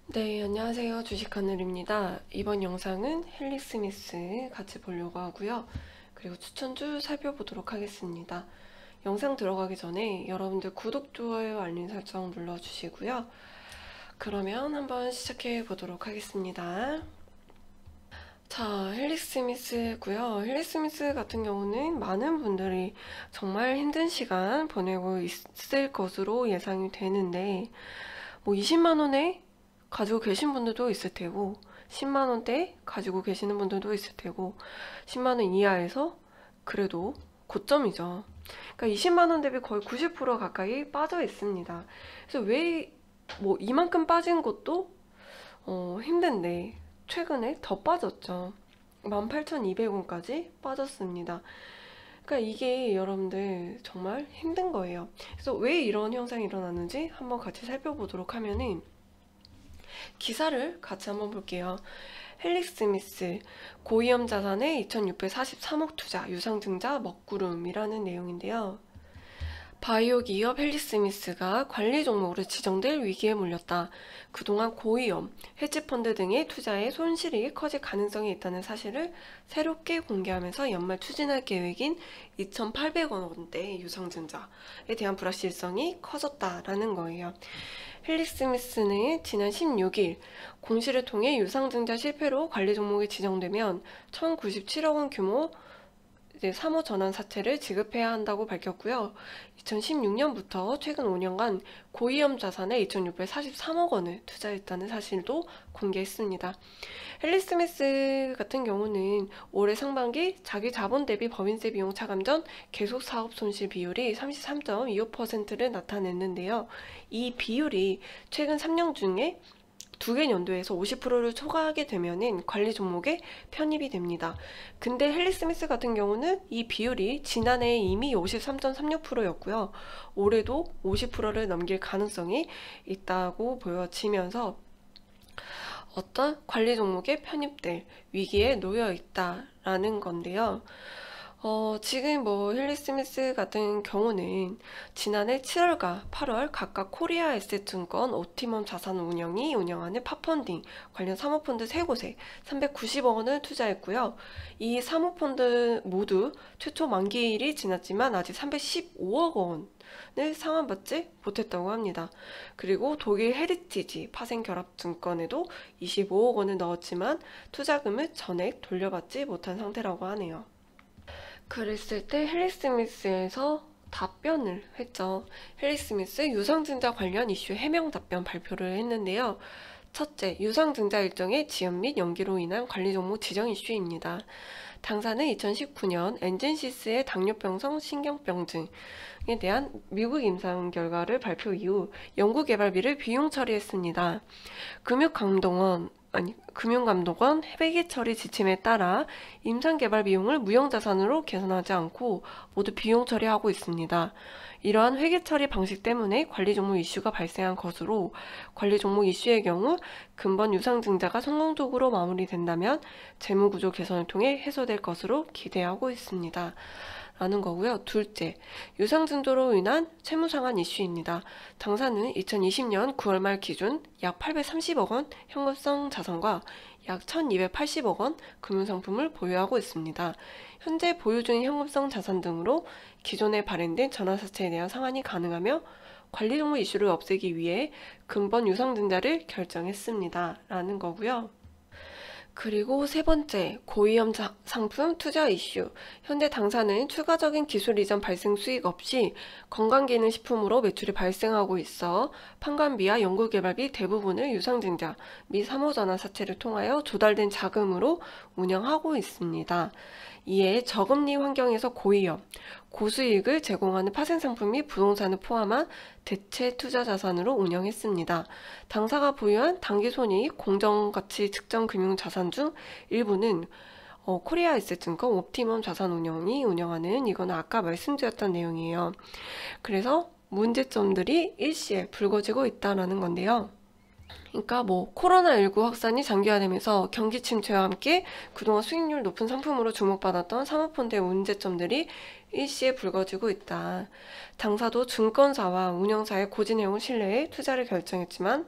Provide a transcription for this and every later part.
네, 안녕하세요. 주식하늘입니다. 이번 영상은 헨리 스미스 같이 보려고 하고요. 그리고 추천주 살펴보도록 하겠습니다. 영상 들어가기 전에 여러분들 구독, 좋아요, 알림 설정 눌러주시고요. 그러면 한번 시작해 보도록 하겠습니다. 자, 헨리 스미스고요. 헨리 스미스 같은 경우는 많은 분들이 정말 힘든 시간 보내고 있을 것으로 예상이 되는데, 뭐 20만 원에 가지고 계신 분들도 있을 테고 10만 원대 가지고 계시는 분들도 있을 테고 10만 원 이하에서 그래도 고점이죠. 그러니까 20만 원 대비 거의 90% 가까이 빠져 있습니다. 그래서 왜 뭐 이만큼 빠진 것도 힘든데 최근에 더 빠졌죠. 18,200원까지 빠졌습니다. 그러니까 이게 여러분들 정말 힘든 거예요. 그래서 왜 이런 현상이 일어나는지 한번 같이 살펴보도록 하면은 기사를 같이 한번 볼게요. 헨리 스미스 고위험 자산에 2643억 투자 유상증자 먹구름이라는 내용인데요. 바이오 기업 헨리 스미스가 관리 종목으로 지정될 위기에 몰렸다. 그동안 고위험, 헤지펀드 등의 투자에 손실이 커질 가능성이 있다는 사실을 새롭게 공개하면서 연말 추진할 계획인 2,800억 원대 유상증자에 대한 불확실성이 커졌다라는 거예요. 헨리 스미스는 지난 16일 공시를 통해 유상증자 실패로 관리 종목이 지정되면 1,097억 원 규모 사모 전환 사채를 지급해야 한다고 밝혔고요. 2016년부터 최근 5년간 고위험 자산에 2,643억 원을 투자했다는 사실도 공개했습니다. 헨리 스미스 같은 경우는 올해 상반기 자기 자본 대비 법인세 비용 차감 전 계속 사업 손실 비율이 33.25%를 나타냈는데요. 이 비율이 최근 3년 중에 두 개 연도에서 50%를 초과하게 되면은 관리 종목에 편입이 됩니다. 근데 헨리 스미스 같은 경우는 이 비율이 지난해에 이미 53.36%였고요. 올해도 50%를 넘길 가능성이 있다고 보여지면서 어떤 관리 종목에 편입될 위기에 놓여 있다라는 건데요. 지금 뭐 헨리 스미스 같은 경우는 지난해 7월과 8월 각각 코리아 에셋증권, 옵티멈 자산운용이 운영하는 팝펀딩 관련 사모펀드 3곳에 390억 원을 투자했고요. 이 사모펀드 모두 최초 만기일이 지났지만 아직 315억 원을 상환받지 못했다고 합니다. 그리고 독일 헤리티지 파생결합증권에도 25억 원을 넣었지만 투자금을 전액 돌려받지 못한 상태라고 하네요. 그랬을 때 헨리 스미스에서 답변을 했죠. 헨리 스미스 유상증자 관련 이슈 해명 답변 발표를 했는데요. 첫째, 유상증자 일정의 지연 및 연기로 인한 관리 종목 지정 이슈입니다. 당사는 2019년 엔젠시스의 당뇨병성 신경병 등에 대한 미국 임상 결과를 발표 이후 연구개발비를 비용 처리했습니다. 금융감독원 회계 처리 지침에 따라 임상개발 비용을 무형자산으로 계산하지 않고 모두 비용 처리하고 있습니다. 이러한 회계 처리 방식 때문에 관리 종목 이슈가 발생한 것으로 관리 종목 이슈의 경우 근본 유상증자가 성공적으로 마무리된다면 재무구조 개선을 통해 해소될 것으로 기대하고 있습니다. 라는 거고요. 둘째, 유상증조로 인한 채무상환 이슈입니다. 당사는 2020년 9월 말 기준 약 830억 원 현금성 자산과 약 1280억 원 금융상품을 보유하고 있습니다. 현재 보유 중인 현금성 자산 등으로 기존에 발행된 전환사채에 대한 상환이 가능하며 관리 종목 이슈를 없애기 위해 근본 유상증자를 결정했습니다. 라는 거고요. 그리고 세 번째, 고위험 상품 투자 이슈. 현재 당사는 추가적인 기술 이전 발생 수익 없이 건강기능식품으로 매출이 발생하고 있어 판관비와 연구개발비 대부분을 유상증자 및 사모전환 사채를 통하여 조달된 자금으로 운영하고 있습니다. 이에 저금리 환경에서 고위험, 고수익을 제공하는 파생상품 및 부동산을 포함한 대체 투자 자산으로 운영했습니다. 당사가 보유한 당기손익 공정가치 측정 금융자산 중 일부는 코리아 에셋증권 옵티멈 자산운용이 운영하는 이거는 아까 말씀드렸던 내용이에요. 그래서 문제점들이 일시에 불거지고 있다는 건데요. 그러니까 뭐 코로나19 확산이 장기화되면서 경기 침체와 함께 그동안 수익률 높은 상품으로 주목받았던 사모펀드의 문제점들이 일시에 불거지고 있다. 당사도 증권사와 운영사의 고진해온 신뢰에 투자를 결정했지만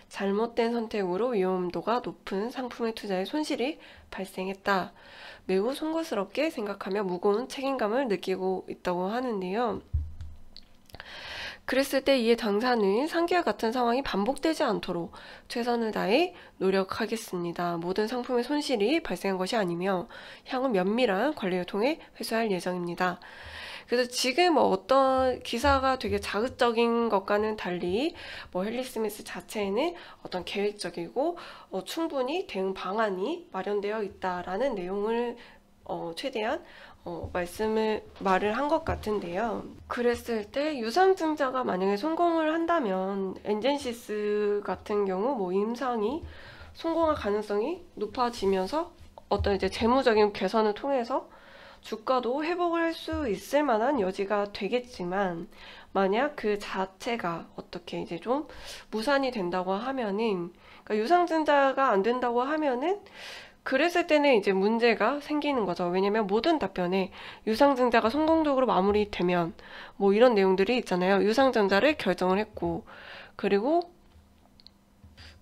잘못된 선택으로 위험도가 높은 상품의 투자에 손실이 발생했다. 매우 송구스럽게 생각하며 무거운 책임감을 느끼고 있다고 하는데요. 그랬을 때 이에 당사는 상기와 같은 상황이 반복되지 않도록 최선을 다해 노력하겠습니다. 모든 상품의 손실이 발생한 것이 아니며 향후 면밀한 관리를 통해 회수할 예정입니다. 그래서 지금 어떤 기사가 되게 자극적인 것과는 달리 헨리 스미스 자체에는 어떤 계획적이고 충분히 대응 방안이 마련되어 있다라는 내용을 최대한 말을 한 것 같은데요. 그랬을 때 유상증자가 만약에 성공을 한다면 엔젠시스 같은 경우 임상이 성공할 가능성이 높아지면서 어떤 이제 재무적인 개선을 통해서 주가도 회복을 할 수 있을 만한 여지가 되겠지만, 만약 그 자체가 어떻게 이제 좀 무산이 된다고 하면은, 그러니까 유상증자가 안 된다고 하면은 그랬을 때는 이제 문제가 생기는 거죠. 왜냐면 모든 답변에 유상증자가 성공적으로 마무리되면 이런 내용들이 있잖아요. 유상증자를 결정을 했고, 그리고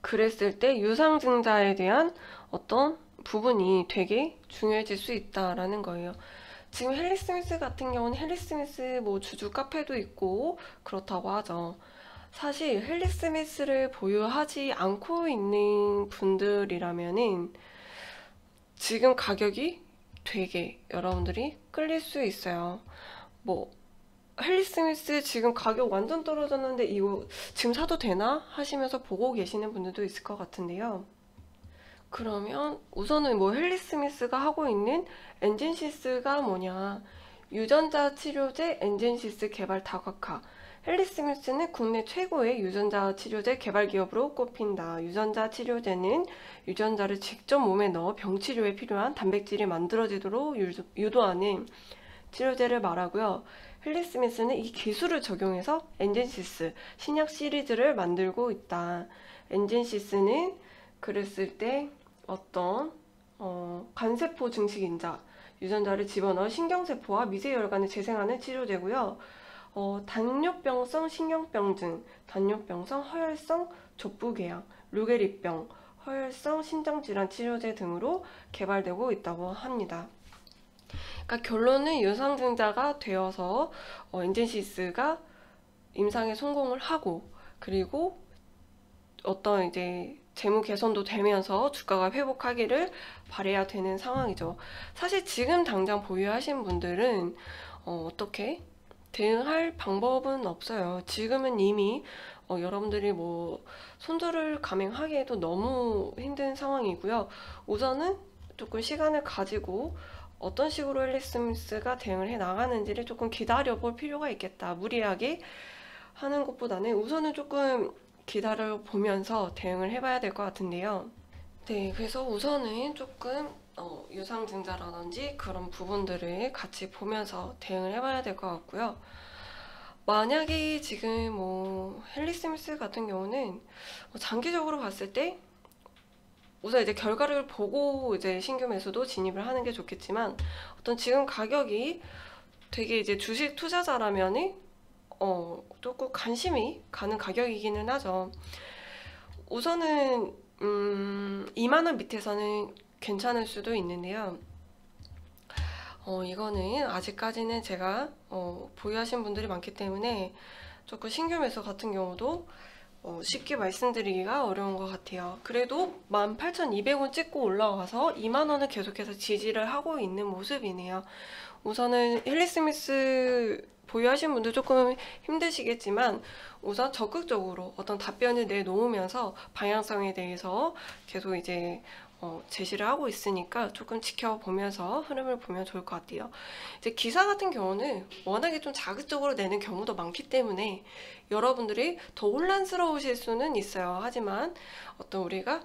그랬을 때 유상증자에 대한 어떤 부분이 되게 중요해질 수 있다라는 거예요. 지금 헨리 스미스 같은 경우는 헨리 스미스 주주 카페도 있고 그렇다고 하죠. 사실 헨리 스미스를 보유하지 않고 있는 분들이라면은 지금 가격이 되게 여러분들이 끌릴 수 있어요. 헨리 스미스 지금 가격 완전 떨어졌는데 이거 지금 사도 되나 하시면서 보고 계시는 분들도 있을 것 같은데요. 그러면 우선은 헨리 스미스가 하고 있는 엔젠시스가 뭐냐, 유전자 치료제 엔젠시스 개발 다각화. 헨리 스미스는 국내 최고의 유전자 치료제 개발 기업으로 꼽힌다. 유전자 치료제는 유전자를 직접 몸에 넣어 병치료에 필요한 단백질이 만들어지도록 유도하는 치료제를 말하고요. 헨리 스미스는 이 기술을 적용해서 엔젠시스 신약 시리즈를 만들고 있다. 엔젠시스는 그랬을 때 어떤 간세포 증식인자 유전자를 집어넣어 신경세포와 미세혈관을 재생하는 치료제고요. 당뇨병성 신경병증, 당뇨병성 허혈성 족부궤양, 루게리병, 허혈성 심장질환 치료제 등으로 개발되고 있다고 합니다. 그러니까 결론은 유상증자가 되어서 엔젠시스가 임상에 성공을 하고, 그리고 어떤 이제 재무 개선도 되면서 주가가 회복하기를 바라야 되는 상황이죠. 사실 지금 당장 보유하신 분들은 어떻게 대응할 방법은 없어요. 지금은 이미 여러분들이 손절을 감행하기에도 너무 힘든 상황이고요. 우선은 조금 시간을 가지고 어떤 식으로 헨리 스미스가 대응을 해 나가는지를 조금 기다려 볼 필요가 있겠다. 무리하게 하는 것보다는 우선은 조금 기다려 보면서 대응을 해봐야 될 것 같은데요. 네, 그래서 우선은 조금 유상증자라든지 그런 부분들을 같이 보면서 대응을 해봐야 될 것 같고요. 만약에 지금 헨리 스미스 같은 경우는 장기적으로 봤을 때 우선 이제 결과를 보고 이제 신규 매수도 진입을 하는 게 좋겠지만, 어떤 지금 가격이 되게 이제 주식 투자자라면은 조금 관심이 가는 가격이기는 하죠. 우선은 2만원 밑에서는 괜찮을 수도 있는데요. 이거는 아직까지는 제가 보유하신 분들이 많기 때문에 조금 신규 매수 같은 경우도 쉽게 말씀드리기가 어려운 것 같아요. 그래도 18,200원 찍고 올라와서 2만원을 계속해서 지지를 하고 있는 모습이네요. 우선은 헨리 스미스 보유하신 분들 조금 힘드시겠지만 우선 적극적으로 어떤 답변을 내놓으면서 방향성에 대해서 계속 이제 제시를 하고 있으니까 조금 지켜보면서 흐름을 보면 좋을 것 같아요. 이제 기사 같은 경우는 워낙에 좀 자극적으로 내는 경우도 많기 때문에 여러분들이 더 혼란스러우실 수는 있어요. 하지만 어떤 우리가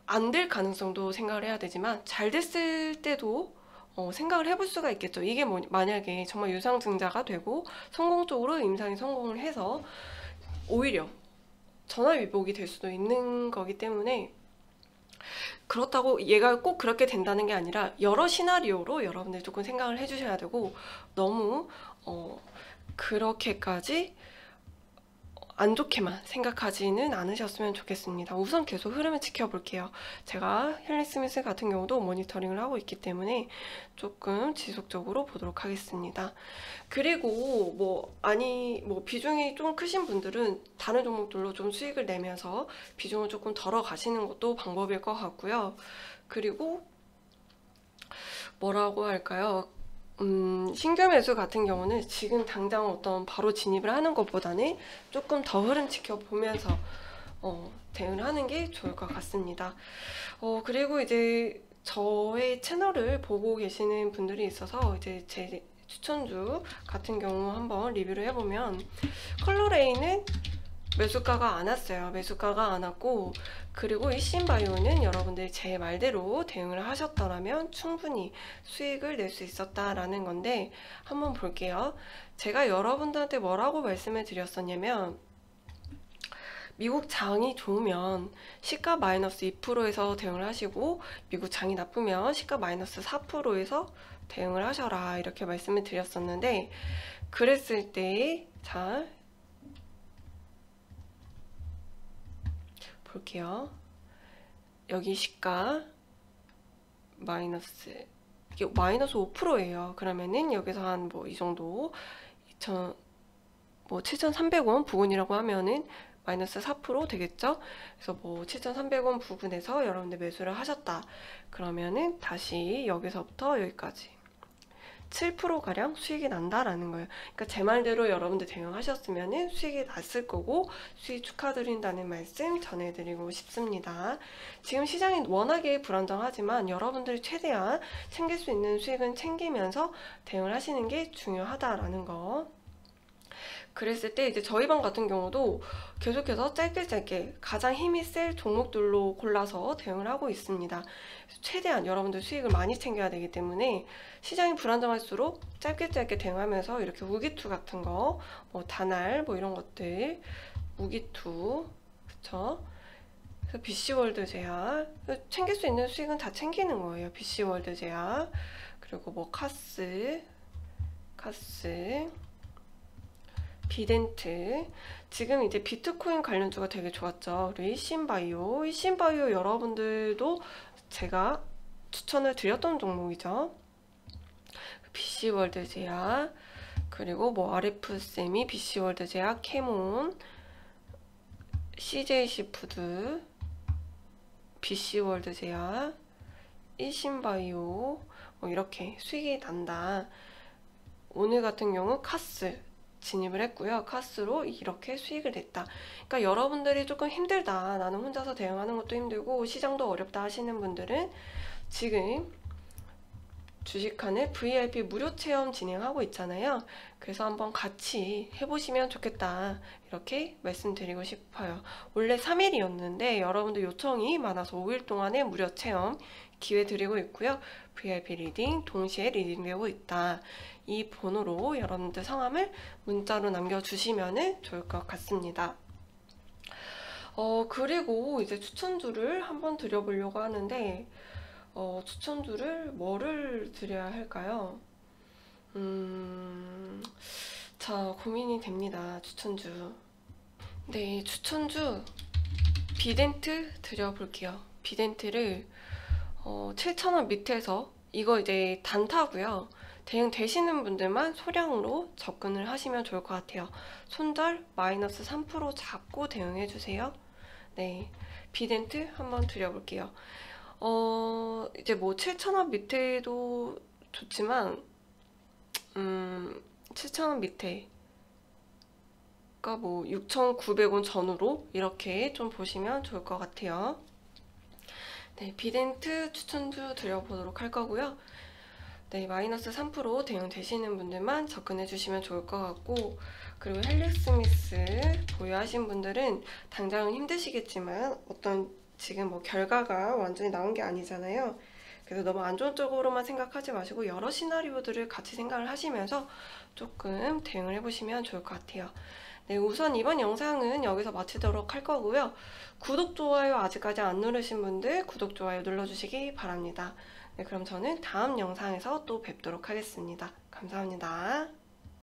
안 될 가능성도 생각을 해야 되지만 잘 됐을 때도 생각을 해볼 수가 있겠죠. 이게 만약에 정말 유상증자가 되고 성공적으로 임상이 성공을 해서 오히려 전화위복이 될 수도 있는 거기 때문에, 그렇다고 얘가 꼭 그렇게 된다는 게 아니라 여러 시나리오로 여러분들 조금 생각을 해주셔야 되고, 너무 그렇게까지 안 좋게만 생각하지는 않으셨으면 좋겠습니다. 우선 계속 흐름을 지켜볼게요. 제가 헨리 스미스 같은 경우도 모니터링을 하고 있기 때문에 조금 지속적으로 보도록 하겠습니다. 그리고 비중이 좀 크신 분들은 다른 종목들로 좀 수익을 내면서 비중을 조금 덜어 가시는 것도 방법일 것 같고요. 그리고 뭐라고 할까요? 신규 매수 같은 경우는 지금 당장 어떤 바로 진입을 하는 것보다는 조금 더 흐름 지켜보면서 대응을 하는 게 좋을 것 같습니다. 그리고 이제 저의 채널을 보고 계시는 분들이 있어서 이제 제 추천주 같은 경우 한번 리뷰를 해보면 컬러레인은 매수가가 안 왔어요. 매수가가 안 왔고, 그리고 이신바이오는 여러분들이 제 말대로 대응을 하셨더라면 충분히 수익을 낼 수 있었다라는 건데, 한번 볼게요. 제가 여러분들한테 뭐라고 말씀을 드렸었냐면, 미국 장이 좋으면 시가 마이너스 2%에서 대응을 하시고, 미국 장이 나쁘면 시가 마이너스 4%에서 대응을 하셔라, 이렇게 말씀을 드렸었는데, 그랬을 때, 자, 볼게요. 여기 시가 마이너스, 이게 마이너스 5%예요. 그러면은 여기서 한 이 정도 7,300원 부근이라고 하면은 마이너스 4% 되겠죠? 그래서 7,300원 부근에서 여러분들 매수를 하셨다. 그러면은 다시 여기서부터 여기까지 7%가량 수익이 난다라는 거예요. 그러니까 제 말대로 여러분들 대응하셨으면 수익이 났을 거고, 수익 축하드린다는 말씀 전해드리고 싶습니다. 지금 시장이 워낙에 불안정하지만 여러분들이 최대한 챙길 수 있는 수익은 챙기면서 대응을 하시는 게 중요하다라는 거. 그랬을 때 이제 저희 방 같은 경우도 계속해서 짧게 가장 힘이 셀 종목들로 골라서 대응을 하고 있습니다. 최대한 여러분들 수익을 많이 챙겨야 되기 때문에 시장이 불안정할수록 짧게 대응하면서 이렇게 우기투 같은 거, 다날 이런 것들, 우기투, 그쵸? 그래서 BC월드 제약, 챙길 수 있는 수익은 다 챙기는 거예요. BC월드 제약, 그리고 카스, 비덴트, 지금 이제 비트코인 관련주가 되게 좋았죠. 그리고 이신바이오 여러분들도 제가 추천을 드렸던 종목이죠. BC월드 제약, 그리고 RF세미, BC월드 제약, 캐몬, CJC푸드, BC월드 제약, 이신바이오, 이렇게 수익이 난다. 오늘 같은 경우 카스 진입을 했고요. 카스로 이렇게 수익을 냈다. 그러니까 여러분들이 조금 힘들다, 나는 혼자서 대응하는 것도 힘들고 시장도 어렵다 하시는 분들은 지금 주식하는 VIP 무료 체험 진행하고 있잖아요. 그래서 한번 같이 해보시면 좋겠다, 이렇게 말씀드리고 싶어요. 원래 3일이었는데 여러분들 요청이 많아서 5일 동안의 무료 체험 기회 드리고 있고요. VIP 리딩 동시에 리딩되고 있다. 이 번호로 여러분들 성함을 문자로 남겨주시면 좋을 것 같습니다. 그리고 이제 추천주를 한번 드려보려고 하는데, 추천주를 뭐를 드려야 할까요? 자, 고민이 됩니다. 추천주. 네, 추천주 비덴트 드려볼게요. 비덴트를 7,000원 밑에서, 이거 이제 단타고요. 대응 되시는 분들만 소량으로 접근을 하시면 좋을 것 같아요. 손절 마이너스 3% 잡고 대응해 주세요. 네, 비덴트 한번 드려볼게요. 이제 7,000원 밑에도 좋지만 7,000원 밑에, 그러니까 6,900원 전후로 이렇게 좀 보시면 좋을 것 같아요. 네, 비덴트 추천주 드려보도록 할 거고요. 네, 마이너스 3% 대응 되시는 분들만 접근해 주시면 좋을 것 같고, 그리고 헬릭스미스 보유하신 분들은 당장은 힘드시겠지만 지금 결과가 완전히 나온 게 아니잖아요. 그래서 너무 안 좋은 쪽으로만 생각하지 마시고 여러 시나리오들을 같이 생각을 하시면서 조금 대응을 해보시면 좋을 것 같아요. 네, 우선 이번 영상은 여기서 마치도록 할 거고요. 구독, 좋아요 아직까지 안 누르신 분들 구독, 좋아요 눌러주시기 바랍니다. 네, 그럼 저는 다음 영상에서 또 뵙도록 하겠습니다. 감사합니다.